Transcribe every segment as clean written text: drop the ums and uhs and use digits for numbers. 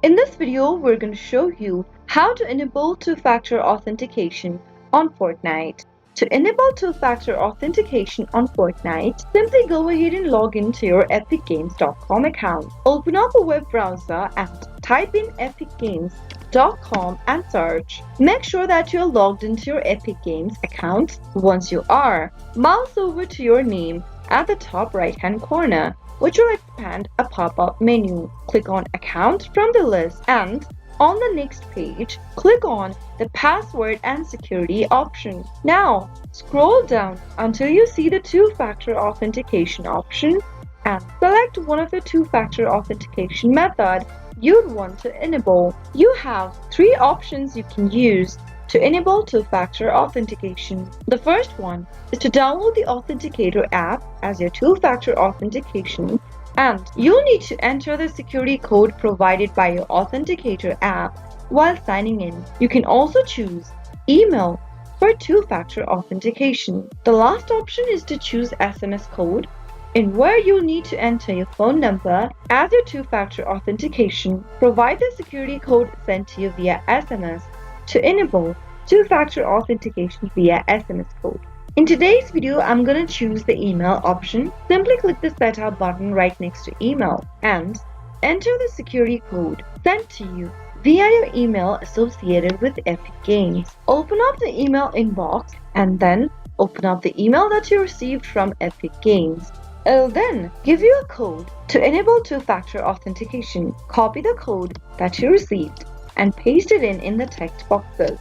In this video, we're going to show you how to enable two-factor authentication on Fortnite. To enable two-factor authentication on Fortnite, simply go ahead and log into your epicgames.com account. Open up a web browser and type in epicgames.com and search. Make sure that you're logged into your Epic Games account. Once you are, mouse over to your name at the top right-hand corner, which will expand a pop-up menu. Click on Account from the list and on the next page, click on the Password and Security option. Now, scroll down until you see the Two-Factor Authentication option and select one of the two-factor authentication methods you'd want to enable. You have three options you can use to enable two-factor authentication. The first one is to download the Authenticator app as your two-factor authentication, and you'll need to enter the security code provided by your Authenticator app while signing in. You can also choose email for two-factor authentication. The last option is to choose SMS code, in where you'll need to enter your phone number as your two-factor authentication. Provide the security code sent to you via SMS to enable two-factor authentication via SMS code. In today's video, I'm going to choose the email option. Simply click the setup button right next to email and enter the security code sent to you via your email associated with Epic Games. Open up the email inbox and then open up the email that you received from Epic Games. It'll then give you a code to enable two-factor authentication. Copy the code that you received and paste it in the text boxes.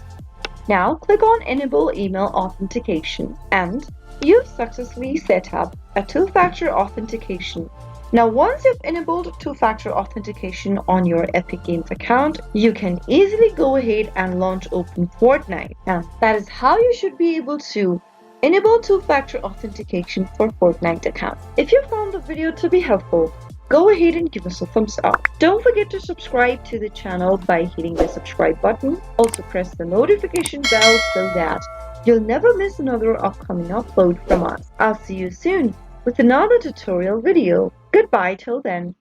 Now click on Enable Email Authentication and you've successfully set up a two-factor authentication. Now once you've enabled two-factor authentication on your Epic Games account, you can easily go ahead and launch open Fortnite. And that is how you should be able to enable two-factor authentication for Fortnite account. If you found the video to be helpful, go ahead and give us a thumbs up. Don't forget to subscribe to the channel by hitting the subscribe button. Also press the notification bell so that you'll never miss another upcoming upload from us. I'll see you soon with another tutorial video. Goodbye till then.